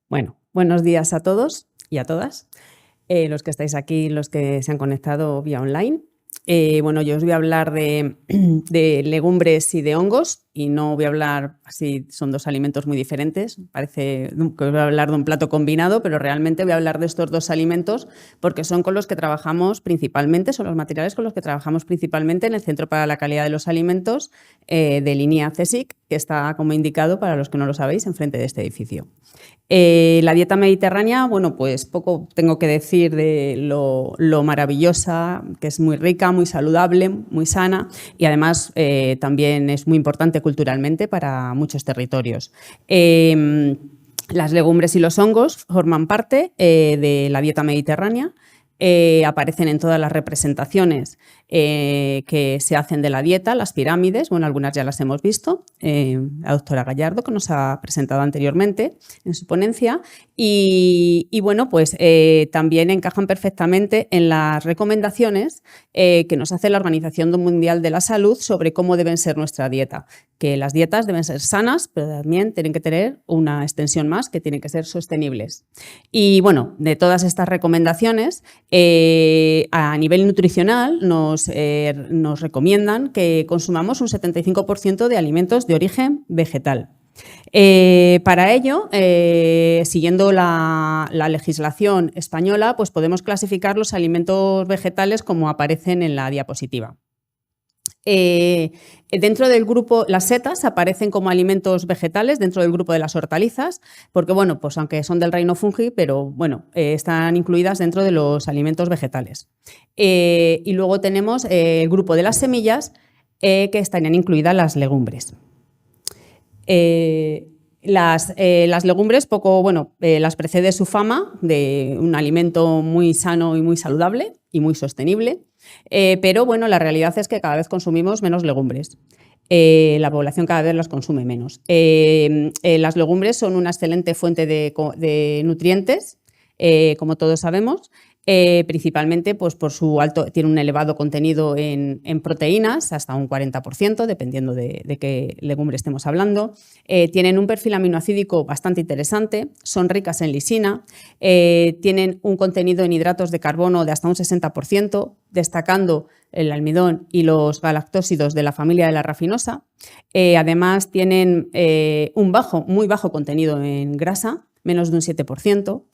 Bueno, buenos días a todos y a todas, los que estáis aquí, los que se han conectado vía online. Bueno, yo os voy a hablar de legumbres y de hongos y no voy a hablar, así son dos alimentos muy diferentes, parece que os voy a hablar de un plato combinado, pero realmente voy a hablar de estos dos alimentos porque son con los que trabajamos principalmente, son los materiales con los que trabajamos principalmente en el Centro para la Calidad de los Alimentos de Línea CSIC, que está como indicado, para los que no lo sabéis, enfrente de este edificio. La dieta mediterránea, bueno, pues poco tengo que decir de lo maravillosa, que es muy rica, muy saludable, muy sana y además también es muy importante culturalmente para muchos territorios. Las legumbres y los hongos forman parte de la dieta mediterránea. Aparecen en todas las representaciones que se hacen de la dieta, las pirámides, bueno, algunas ya las hemos visto, la doctora Gallardo, que nos ha presentado anteriormente en su ponencia, y bueno, pues también encajan perfectamente en las recomendaciones que nos hace la Organización Mundial de la Salud sobre cómo deben ser nuestra dieta, que las dietas deben ser sanas, pero también tienen que tener una extensión más, que tienen que ser sostenibles. Y bueno, de todas estas recomendaciones, a nivel nutricional nos recomiendan que consumamos un 75% de alimentos de origen vegetal. Para ello, siguiendo la legislación española, pues podemos clasificar los alimentos vegetales como aparecen en la diapositiva. Dentro del grupo, las setas aparecen como alimentos vegetales dentro del grupo de las hortalizas, porque bueno, pues aunque son del reino fungi, pero bueno, están incluidas dentro de los alimentos vegetales. Y luego tenemos el grupo de las semillas, que estarían incluidas las legumbres. Las legumbres las precede su fama de un alimento muy sano y muy saludable y muy sostenible, pero bueno, la realidad es que cada vez consumimos menos legumbres. La población cada vez las consume menos. Las legumbres son una excelente fuente de nutrientes, como todos sabemos, principalmente pues, por su tiene un elevado contenido en proteínas, hasta un 40%, dependiendo de qué legumbre estemos hablando. Tienen un perfil aminoácidico bastante interesante, son ricas en lisina, tienen un contenido en hidratos de carbono de hasta un 60%, destacando el almidón y los galactósidos de la familia de la rafinosa. Además, tienen un muy bajo contenido en grasa, menos de un 7%.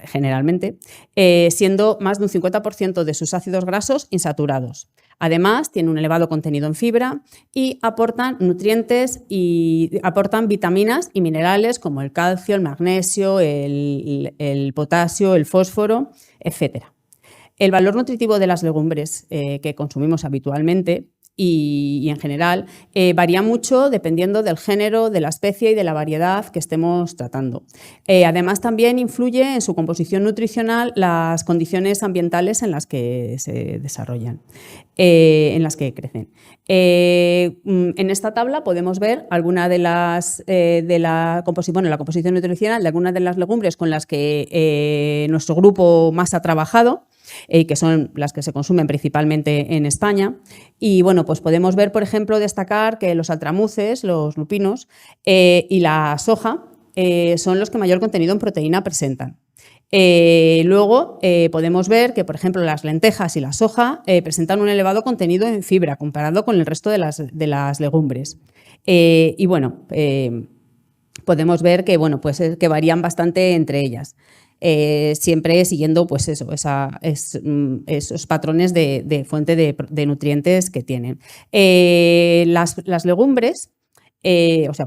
Generalmente, siendo más de un 50% de sus ácidos grasos insaturados. Además, tiene un elevado contenido en fibra y aportan nutrientes y aportan vitaminas y minerales como el calcio, el magnesio, el potasio, el fósforo, etc. El valor nutritivo de las legumbres que consumimos habitualmente y en general varía mucho dependiendo del género, de la especie y de la variedad que estemos tratando. Además, también influye en su composición nutricional las condiciones ambientales en las que se desarrollan, en las que crecen. En esta tabla podemos ver alguna de la composición nutricional de algunas de las legumbres con las que nuestro grupo más ha trabajado, que son las que se consumen principalmente en España. Y bueno, pues podemos ver, por ejemplo, destacar que los altramuces, los lupinos y la soja son los que mayor contenido en proteína presentan. Luego podemos ver que, por ejemplo, las lentejas y la soja presentan un elevado contenido en fibra comparado con el resto de las legumbres. Y bueno, podemos ver que, bueno, pues, que varían bastante entre ellas. Siempre siguiendo pues eso, esos patrones de fuente de nutrientes que tienen. Las legumbres,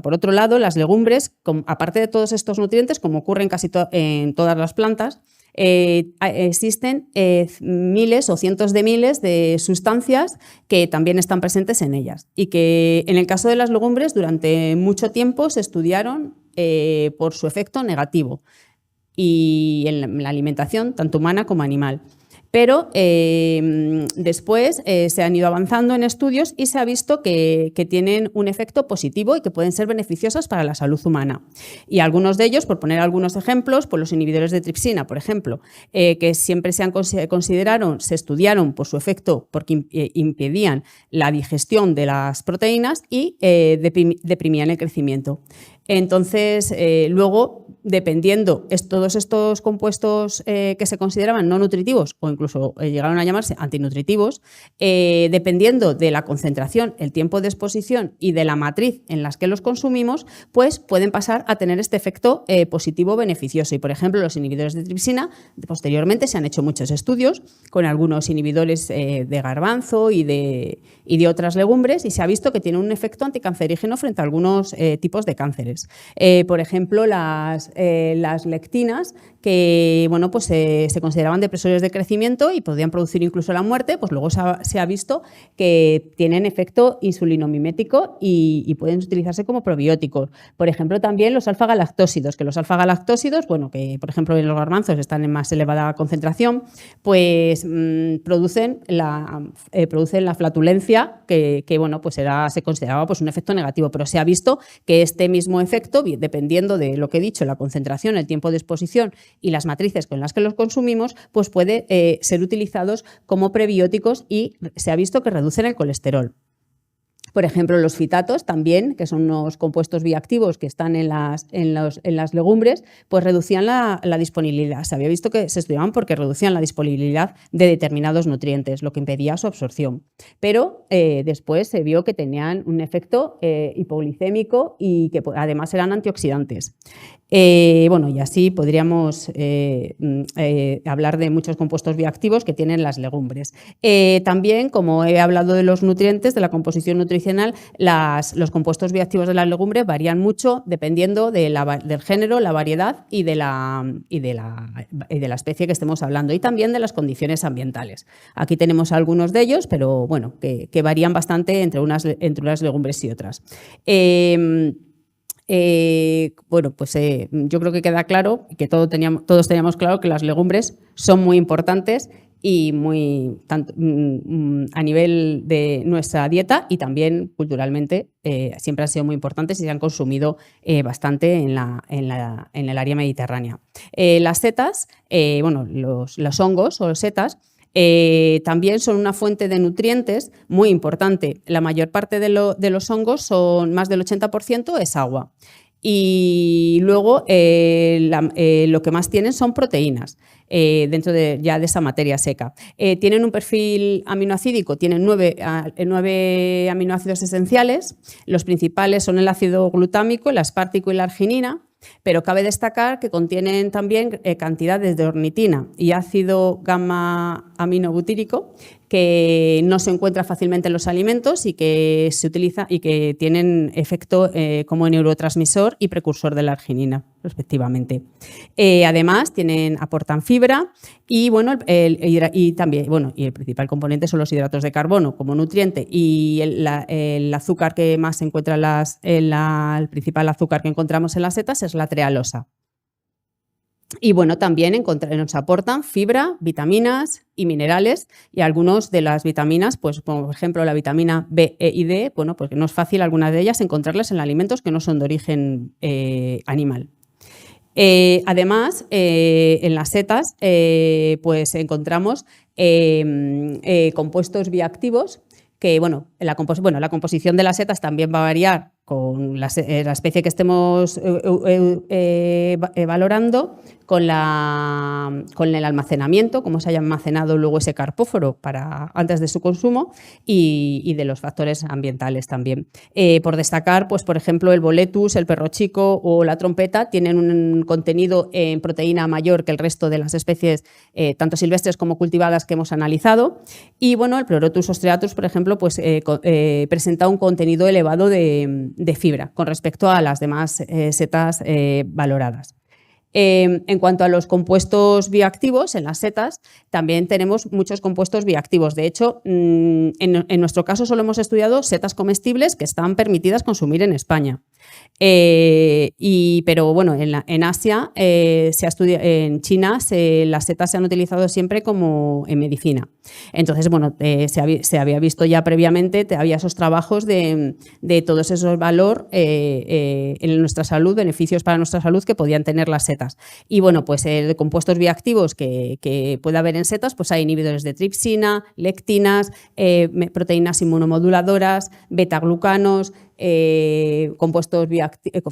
por otro lado, las legumbres, aparte de todos estos nutrientes, como ocurre en todas las plantas, existen miles o cientos de miles de sustancias que también están presentes en ellas y que en el caso de las legumbres durante mucho tiempo se estudiaron por su efecto negativo y en la alimentación, tanto humana como animal. Pero después se han ido avanzando en estudios y se ha visto que tienen un efecto positivo y que pueden ser beneficiosas para la salud humana. Y algunos de ellos, por poner algunos ejemplos, pues los inhibidores de tripsina, por ejemplo, que siempre se estudiaron por su efecto porque impedían la digestión de las proteínas y deprimían el crecimiento. Entonces, luego, dependiendo todos estos compuestos que se consideraban no nutritivos o incluso llegaron a llamarse antinutritivos, dependiendo de la concentración, el tiempo de exposición y de la matriz en las que los consumimos, pues pueden pasar a tener este efecto positivo beneficioso. Y, por ejemplo, los inhibidores de tripsina, posteriormente se han hecho muchos estudios con algunos inhibidores de garbanzo y de otras legumbres y se ha visto que tienen un efecto anticancerígeno frente a algunos tipos de cánceres. Por ejemplo, las lectinas, que bueno, pues, se consideraban depresores de crecimiento y podían producir incluso la muerte, pues luego se ha visto que tienen efecto insulinomimético y pueden utilizarse como probióticos. Por ejemplo, también los alfa-galactósidos, que los alfa-galactósidos, bueno, que por ejemplo en los garbanzos están en más elevada concentración, pues producen la flatulencia que bueno, pues se consideraba pues un efecto negativo, pero se ha visto que este mismo efecto, dependiendo de lo que he dicho, la concentración, el tiempo de exposición y las matrices con las que los consumimos, pues puede ser utilizados como prebióticos y se ha visto que reducen el colesterol. Por ejemplo, los fitatos también, que son unos compuestos bioactivos que están en las legumbres, pues reducían la disponibilidad. Se había visto que se estudiaban porque reducían la disponibilidad de determinados nutrientes, lo que impedía su absorción. Pero después se vio que tenían un efecto hipoglicémico y que además eran antioxidantes. Bueno, y así podríamos hablar de muchos compuestos bioactivos que tienen las legumbres. También, como he hablado de los nutrientes, de la composición nutricional, los compuestos bioactivos de las legumbres varían mucho dependiendo del género, la variedad y de la especie que estemos hablando y también de las condiciones ambientales. Aquí tenemos algunos de ellos, pero bueno, que varían bastante entre unas legumbres y otras. Bueno, pues yo creo que queda claro que todos teníamos claro que las legumbres son muy importantes y a nivel de nuestra dieta y también culturalmente siempre han sido muy importantes y se han consumido bastante en el área mediterránea. Las setas, bueno, los hongos o setas, también son una fuente de nutrientes muy importante. La mayor parte de los hongos, son más del 80%, es agua. Y luego lo que más tienen son proteínas dentro ya de esa materia seca. Tienen un perfil aminoácidico, tienen 9 aminoácidos esenciales. Los principales son el ácido glutámico, el aspartico y la arginina. Pero cabe destacar que contienen también cantidades de ornitina y ácido gamma aminobutírico que no se encuentra fácilmente en los alimentos y que se utiliza y que tienen efecto como neurotransmisor y precursor de la arginina, respectivamente. Además, aportan fibra y, bueno, también, bueno, y el principal componente son los hidratos de carbono como nutriente y el azúcar que más se encuentra el principal azúcar que encontramos en las setas es la trealosa. Y bueno, también nos aportan fibra, vitaminas y minerales, y algunas de las vitaminas, pues por ejemplo la vitamina B, E y D, bueno, porque no es fácil algunas de ellas encontrarlas en alimentos que no son de origen animal. Además, en las setas pues encontramos compuestos bioactivos que, bueno, la composición de las setas también va a variar con la especie que estemos valorando, con el almacenamiento, cómo se haya almacenado luego ese carpóforo antes de su consumo y de los factores ambientales también. Por destacar, pues por ejemplo, el boletus, el perro chico o la trompeta tienen un contenido en proteína mayor que el resto de las especies, tanto silvestres como cultivadas, que hemos analizado. Y bueno, el Pleurotus ostreatus, por ejemplo, pues presenta un contenido elevado de fibra con respecto a las demás setas valoradas. En cuanto a los compuestos bioactivos, en las setas también tenemos muchos compuestos bioactivos. De hecho, en nuestro caso solo hemos estudiado setas comestibles que están permitidas consumir en España. Pero bueno, en Asia, en China, las setas se han utilizado siempre como en medicina. Entonces, bueno, se había visto ya previamente, había esos trabajos de todos esos valores en nuestra salud, beneficios para nuestra salud que podían tener las setas. Y bueno, pues de compuestos bioactivos que puede haber en setas, pues hay inhibidores de tripsina, lectinas, proteínas inmunomoduladoras, betaglucanos, compuestos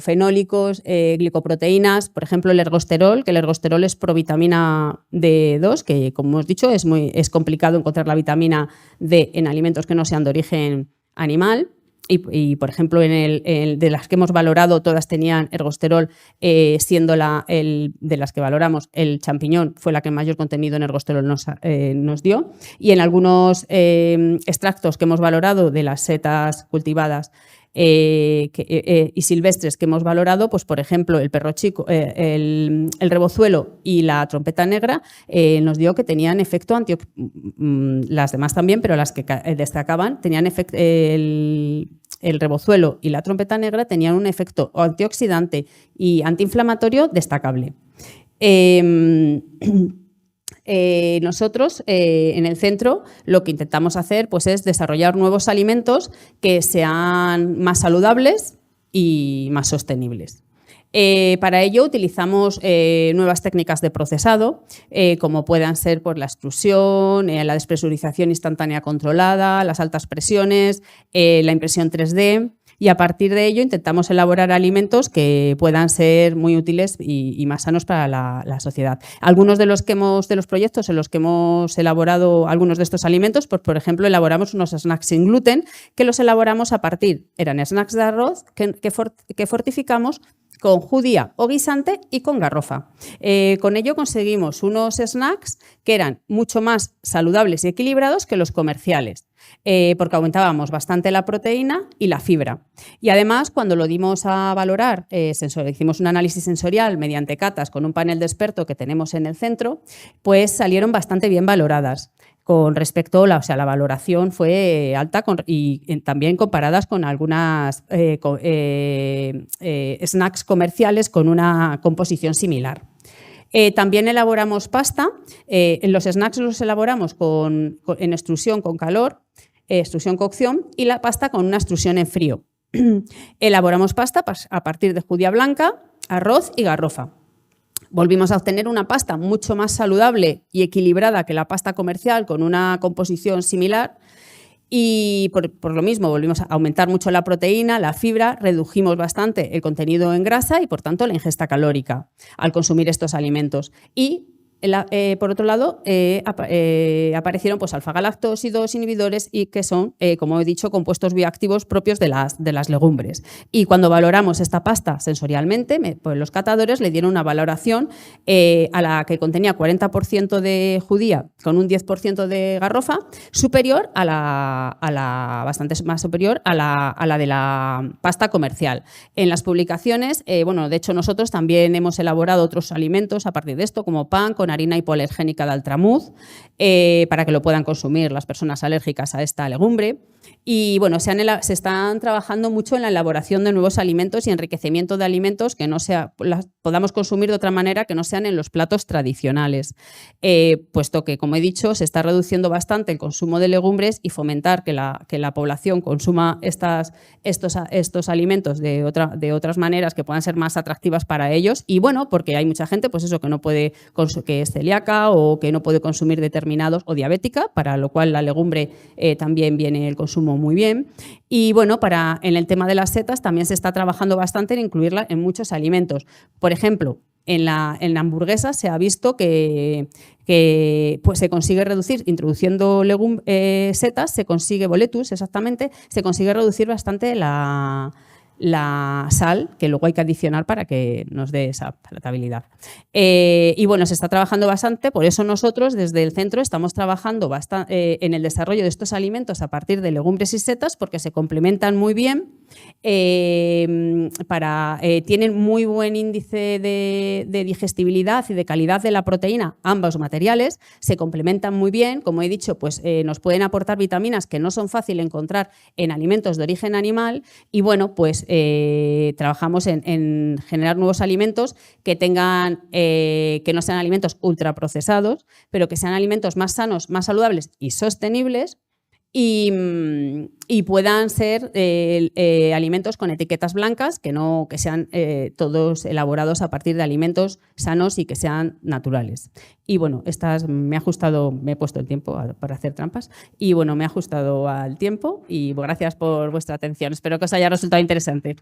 fenólicos, glicoproteínas, por ejemplo el ergosterol, que el ergosterol es provitamina D2, que como hemos dicho es complicado encontrar la vitamina D en alimentos que no sean de origen animal. Y por ejemplo, de las que hemos valorado, todas tenían ergosterol, siendo de las que valoramos, el champiñón fue la que mayor contenido en ergosterol nos dio. Y en algunos extractos que hemos valorado de las setas cultivadas y silvestres que hemos valorado, pues por ejemplo el perro chico, el rebozuelo y la trompeta negra nos dio que tenían efecto las demás también, pero las que destacaban tenían efecto, el rebozuelo y la trompeta negra tenían un efecto antioxidante y antiinflamatorio destacable. Nosotros en el centro lo que intentamos hacer pues, es desarrollar nuevos alimentos que sean más saludables y más sostenibles. Para ello utilizamos nuevas técnicas de procesado, como puedan ser por la extrusión, la despresurización instantánea controlada, las altas presiones, la impresión 3D. Y a partir de ello intentamos elaborar alimentos que puedan ser muy útiles y más sanos para la sociedad. Algunos de los proyectos en los que hemos elaborado algunos de estos alimentos, pues por ejemplo elaboramos unos snacks sin gluten que los elaboramos eran snacks de arroz que fortificamos con judía o guisante y con garrofa. Con ello conseguimos unos snacks que eran mucho más saludables y equilibrados que los comerciales, porque aumentábamos bastante la proteína y la fibra. Y además, cuando lo dimos a valorar, hicimos un análisis sensorial mediante catas con un panel de expertos que tenemos en el centro, pues salieron bastante bien valoradas. Con respecto a la valoración fue alta y también comparadas con algunas snacks comerciales con una composición similar. También elaboramos pasta. Los snacks los elaboramos en extrusión con calor, extrusión-cocción, y la pasta con una extrusión en frío. Elaboramos pasta a partir de judía blanca, arroz y garrofa. Volvimos a obtener una pasta mucho más saludable y equilibrada que la pasta comercial con una composición similar y por lo mismo volvimos a aumentar mucho la proteína, la fibra, redujimos bastante el contenido en grasa y por tanto la ingesta calórica al consumir estos alimentos. Y por otro lado, aparecieron pues, alfa-galactósidos, inhibidores y que son, como he dicho, compuestos bioactivos propios de las legumbres. Y cuando valoramos esta pasta sensorialmente, pues los catadores le dieron una valoración a la que contenía 40% de judía con un 10% de garrofa, superior bastante más superior a la de la pasta comercial. En las publicaciones, de hecho nosotros también hemos elaborado otros alimentos a partir de esto, como pan con harina hipoalergénica de altramuz, para que lo puedan consumir las personas alérgicas a esta legumbre. Y bueno, se están trabajando mucho en la elaboración de nuevos alimentos y enriquecimiento de alimentos que podamos consumir de otra manera que no sean en los platos tradicionales, puesto que, como he dicho, se está reduciendo bastante el consumo de legumbres y fomentar que la población consuma estos alimentos de otras maneras que puedan ser más atractivas para ellos. Y bueno, porque hay mucha gente pues eso, que es celíaca o que no puede consumir determinados, o diabética, para lo cual la legumbre también viene el consumo muy bien. Y bueno, en el tema de las setas también se está trabajando bastante en incluirla en muchos alimentos. Por ejemplo, en la hamburguesa se ha visto que pues se consigue reducir, introduciendo setas, se consigue, boletus exactamente, se consigue reducir bastante la sal, que luego hay que adicionar para que nos dé esa palatabilidad. Y bueno, se está trabajando bastante, por eso nosotros desde el centro estamos trabajando bastante en el desarrollo de estos alimentos a partir de legumbres y setas, porque se complementan muy bien Tienen muy buen índice de digestibilidad y de calidad de la proteína, ambos materiales, se complementan muy bien. Como he dicho, pues, nos pueden aportar vitaminas que no son fácil encontrar en alimentos de origen animal y bueno, pues trabajamos en generar nuevos alimentos que no sean alimentos ultraprocesados, pero que sean alimentos más sanos, más saludables y sostenibles y puedan ser alimentos con etiquetas blancas, que sean todos elaborados a partir de alimentos sanos y que sean naturales. Y bueno, me he puesto el tiempo para hacer trampas y bueno, me he ajustado al tiempo y gracias por vuestra atención. Espero que os haya resultado interesante.